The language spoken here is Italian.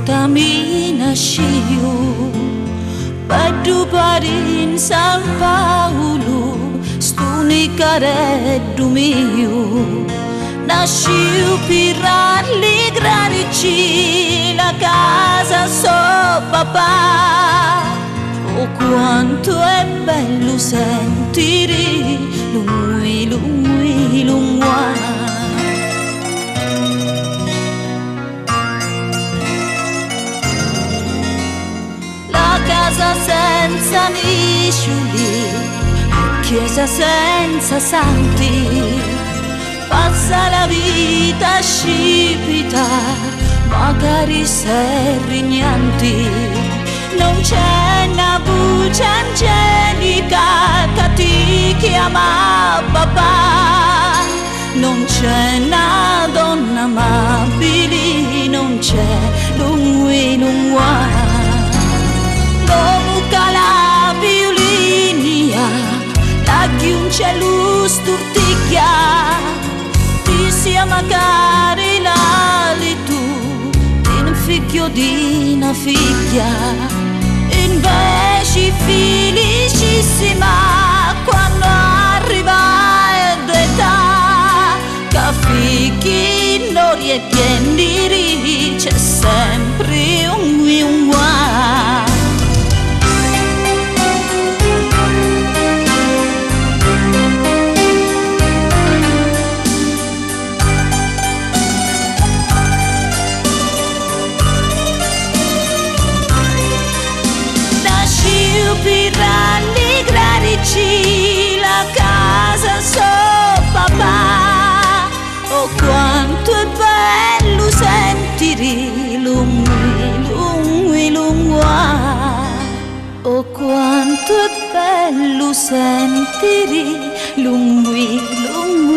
Tamina Shiu Padu Padin San Paulo Stuni Careddu Miu Nasciu Piralli Granici La casa so papà. Oh quanto è bello sentire lui, lui, lui. Casa senza nisciuli, chiesa senza santi, passa la vita scipita, magari sei rignanti. Non c'è una voce angelica che ti chiama papà, non c'è una donna amabile, non c'è lui, lui. La violinia, la chiuncia lo sturticchia, ti sia magari l'ali tu, di un figlio di una figlia, invece felicissima quando arriva l'età, che figli non rietieni, c'è sempre un guai. Piralli Granici, la casa so papà. Oh quanto è bello sentire lui, lui, lui. Oh quanto è bello sentire lui, lui.